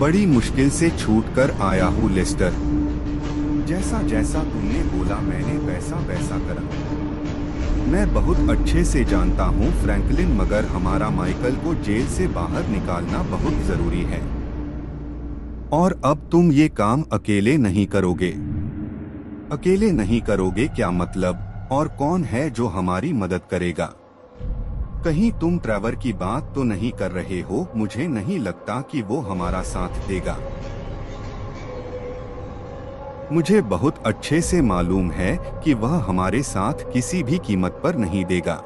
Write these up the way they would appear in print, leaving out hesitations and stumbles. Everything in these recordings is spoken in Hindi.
बड़ी मुश्किल से छूट कर आया हूँ लेस्टर। जैसा जैसा तुमने बोला मैंने वैसा वैसा करा। मैं बहुत अच्छे से जानता हूँ फ्रैंकलिन, मगर हमारा माइकल को जेल से बाहर निकालना बहुत जरूरी है। और अब तुम ये काम अकेले नहीं करोगे। अकेले नहीं करोगे क्या मतलब? और कौन है जो हमारी मदद करेगा? कहीं तुम ट्रेवर की बात तो नहीं कर रहे हो? मुझे नहीं लगता कि वो हमारा साथ देगा। मुझे बहुत अच्छे से मालूम है कि वह हमारे साथ किसी भी कीमत पर नहीं देगा।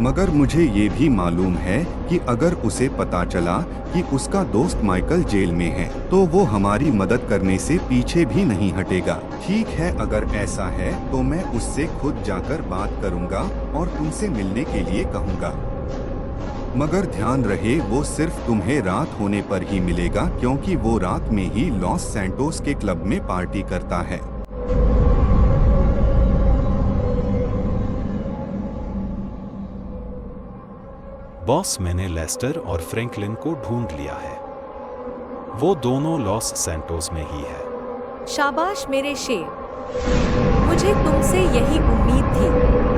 मगर मुझे ये भी मालूम है कि अगर उसे पता चला कि उसका दोस्त माइकल जेल में है तो वो हमारी मदद करने से पीछे भी नहीं हटेगा। ठीक है, अगर ऐसा है तो मैं उससे खुद जाकर बात करूंगा और तुमसे मिलने के लिए कहूंगा। मगर ध्यान रहे वो सिर्फ तुम्हें रात होने पर ही मिलेगा, क्योंकि वो रात में ही लॉस सैंटोस के क्लब में पार्टी करता है। बॉस, मैंने लेस्टर और फ्रैंकलिन को ढूंढ लिया है। वो दोनों लॉस सैंटोस में ही है। शाबाश मेरे शेर, मुझे तुमसे यही उम्मीद थी।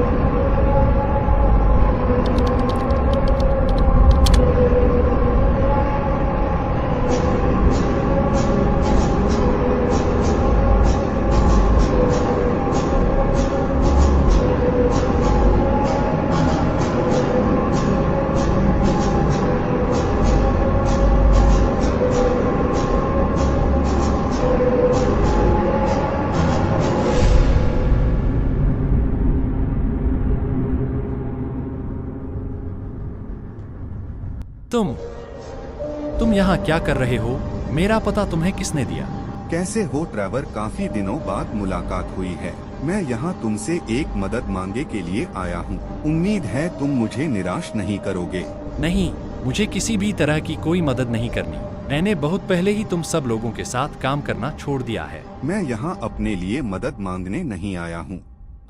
तुम यहाँ क्या कर रहे हो? मेरा पता तुम्हें किसने दिया? कैसे हो ट्रेवर? काफी दिनों बाद मुलाकात हुई है। मैं यहाँ तुमसे एक मदद मांगे के लिए आया हूँ। उम्मीद है तुम मुझे निराश नहीं करोगे। नहीं, मुझे किसी भी तरह की कोई मदद नहीं करनी। मैंने बहुत पहले ही तुम सब लोगों के साथ काम करना छोड़ दिया है। मैं यहाँ अपने लिए मदद मांगने नहीं आया हूँ।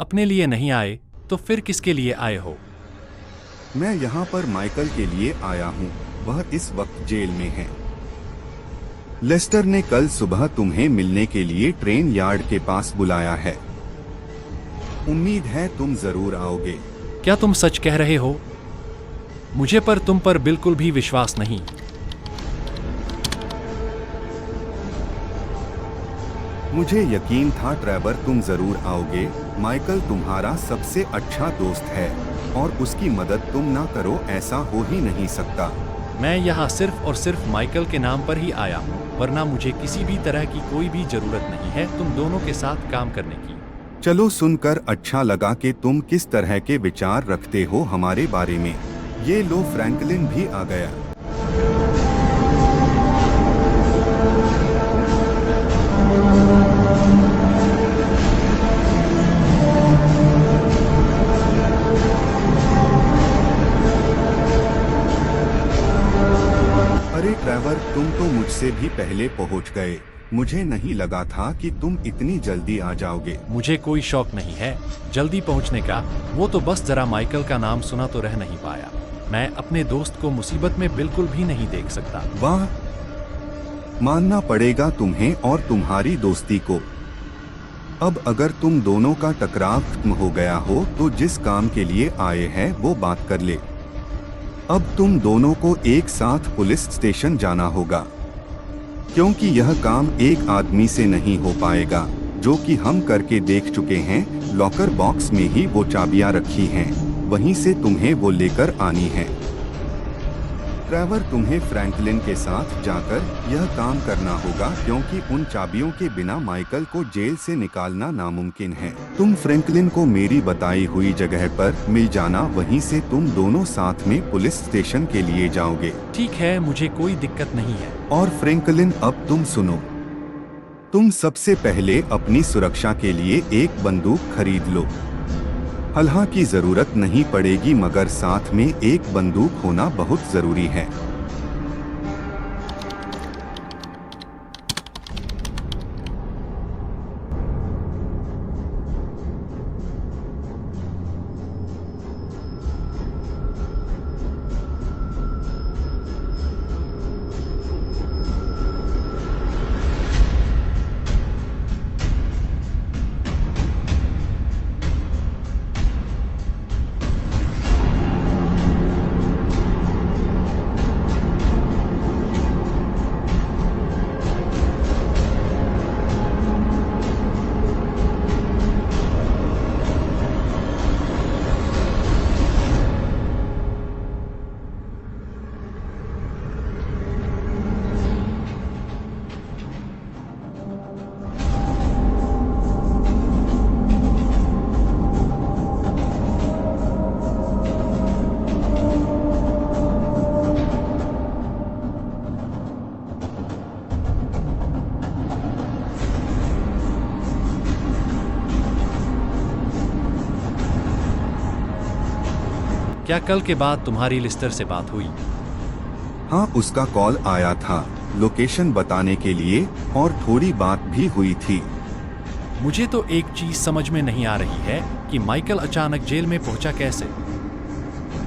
अपने लिए नहीं आए तो फिर किसके लिए आए हो? मैं यहाँ पर माइकल के लिए आया हूँ। वह इस वक्त जेल में है। लेस्टर ने कल सुबह तुम्हें मिलने के लिए ट्रेन यार्ड के पास बुलाया है। उम्मीद है तुम जरूर आओगे। क्या तुम सच कह रहे हो? मुझे पर तुम पर बिल्कुल भी विश्वास नहीं। मुझे यकीन था ट्रेवर तुम जरूर आओगे। माइकल तुम्हारा सबसे अच्छा दोस्त है और उसकी मदद तुम ना करो, ऐसा हो ही नहीं सकता। मैं यहाँ सिर्फ और सिर्फ माइकल के नाम पर ही आया हूँ, वरना मुझे किसी भी तरह की कोई भी जरूरत नहीं है तुम दोनों के साथ काम करने की। चलो, सुनकर अच्छा लगा कि तुम किस तरह के विचार रखते हो हमारे बारे में। ये लो, फ्रैंकलिन भी आ गया। अरे ट्रेवर, तुम तो मुझसे भी पहले पहुंच गए। मुझे नहीं लगा था कि तुम इतनी जल्दी आ जाओगे। मुझे कोई शौक नहीं है जल्दी पहुंचने का। वो तो बस जरा माइकल का नाम सुना तो रह नहीं पाया। मैं अपने दोस्त को मुसीबत में बिल्कुल भी नहीं देख सकता। वाह, मानना पड़ेगा तुम्हें और तुम्हारी दोस्ती को। अब अगर तुम दोनों का टकराव खत्म हो गया हो तो जिस काम के लिए आए हैं वो बात कर ले। अब तुम दोनों को एक साथ पुलिस स्टेशन जाना होगा, क्योंकि यह काम एक आदमी से नहीं हो पाएगा, जो कि हम करके देख चुके हैं। लॉकर बॉक्स में ही वो चाबियां रखी हैं, वहीं से तुम्हें वो लेकर आनी है। ट्रेवर, तुम्हें फ्रैंकलिन के साथ जाकर यह काम करना होगा, क्योंकि उन चाबियों के बिना माइकल को जेल से निकालना नामुमकिन है। तुम फ्रैंकलिन को मेरी बताई हुई जगह पर मिल जाना, वहीं से तुम दोनों साथ में पुलिस स्टेशन के लिए जाओगे। ठीक है, मुझे कोई दिक्कत नहीं है। और फ्रैंकलिन, अब तुम सुनो। तुम सबसे पहले अपनी सुरक्षा के लिए एक बंदूक खरीद लो। हालांकि जरूरत नहीं पड़ेगी, मगर साथ में एक बंदूक होना बहुत जरूरी है। क्या कल के बाद तुम्हारी लिस्टर से बात हुई? हाँ, उसका कॉल आया था लोकेशन बताने के लिए और थोड़ी बात भी हुई थी। मुझे तो एक चीज समझ में नहीं आ रही है कि माइकल अचानक जेल में पहुंचा कैसे।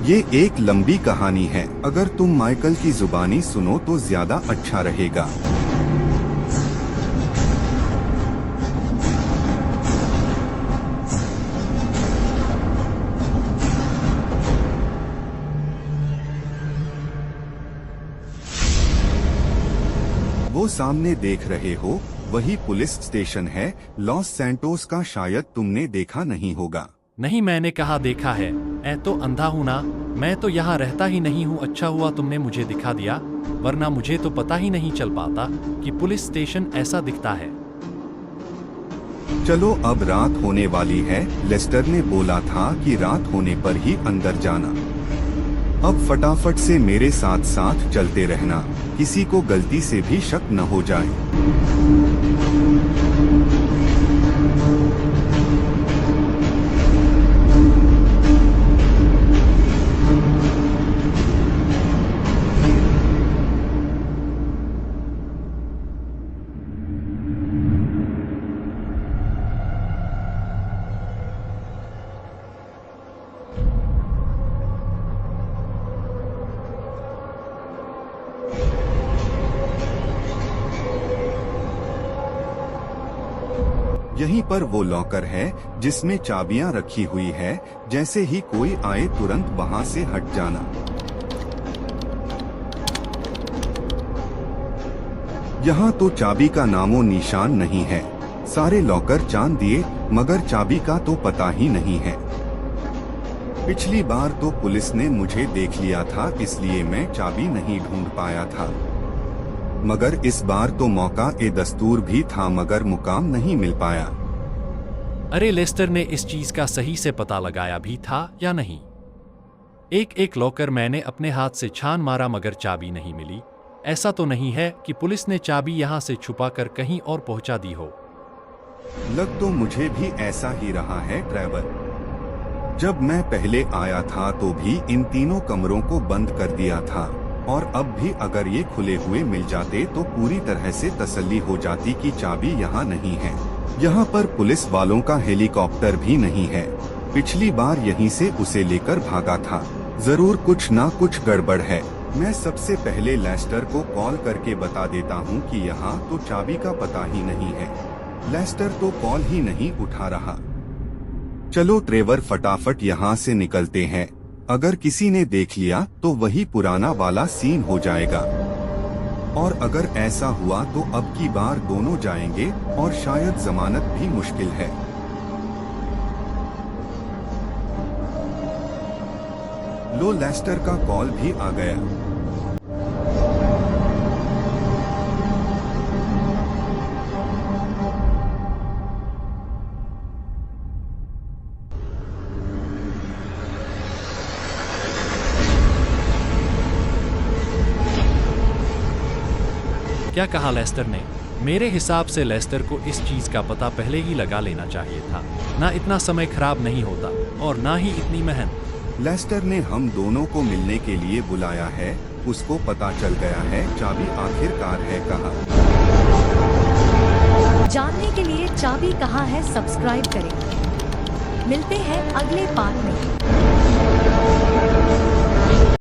ये एक लंबी कहानी है, अगर तुम माइकल की जुबानी सुनो तो ज्यादा अच्छा रहेगा। वो सामने देख रहे हो वही पुलिस स्टेशन है लॉस सैंटोस का, शायद तुमने देखा नहीं होगा। नहीं, मैंने कहा देखा है। तो अंधा हूं ना, मैं तो यहाँ रहता ही नहीं हूँ। अच्छा हुआ तुमने मुझे दिखा दिया, वरना मुझे तो पता ही नहीं चल पाता कि पुलिस स्टेशन ऐसा दिखता है। चलो अब रात होने वाली है, लेस्टर ने बोला था कि रात होने पर ही अंदर जाना। अब फटाफट से मेरे साथ साथ चलते रहना, किसी को गलती से भी शक न हो जाए। यहीं पर वो लॉकर है जिसमें चाबियां रखी हुई है, जैसे ही कोई आए तुरंत वहां से हट जाना। यहाँ तो चाबी का नामो निशान नहीं है, सारे लॉकर चांद दिए मगर चाबी का तो पता ही नहीं है। पिछली बार तो पुलिस ने मुझे देख लिया था, इसलिए मैं चाबी नहीं ढूंढ पाया था, मगर इस बार तो मौका ए दस्तूर भी था मगर मुकाम नहीं मिल पाया। अरे लेस्टर ने इस चीज का सही से पता लगाया भी था या नहीं? एक एक लॉकर मैंने अपने हाथ से छान मारा मगर चाबी नहीं मिली। ऐसा तो नहीं है कि पुलिस ने चाबी यहाँ से छुपाकर कहीं और पहुंचा दी हो? लग तो मुझे भी ऐसा ही रहा है ट्रेवर। जब मैं पहले आया था तो भी इन तीनों कमरों को बंद कर दिया था, और अब भी अगर ये खुले हुए मिल जाते तो पूरी तरह से तसल्ली हो जाती कि चाबी यहाँ नहीं है। यहाँ पर पुलिस वालों का हेलीकॉप्टर भी नहीं है, पिछली बार यहीं से उसे लेकर भागा था। जरूर कुछ ना कुछ गड़बड़ है। मैं सबसे पहले लेस्टर को कॉल करके बता देता हूँ कि यहाँ तो चाबी का पता ही नहीं है। लेस्टर तो कॉल ही नहीं उठा रहा। चलो ट्रेवर, फटाफट यहाँ से निकलते हैं, अगर किसी ने देख लिया तो वही पुराना वाला सीन हो जाएगा। और अगर ऐसा हुआ तो अब की बार दोनों जाएंगे और शायद जमानत भी मुश्किल है। लो, लेस्टर का कॉल भी आ गया। क्या कहा लेस्टर ने? मेरे हिसाब से लेस्टर को इस चीज का पता पहले ही लगा लेना चाहिए था। ना इतना समय खराब नहीं होता और ना ही इतनी मेहनत। लेस्टर ने हम दोनों को मिलने के लिए बुलाया है, उसको पता चल गया है चाबी आखिरकार है कहाँ। जानने के लिए चाबी कहाँ है सब्सक्राइब करें। मिलते हैं अगले पार्ट में।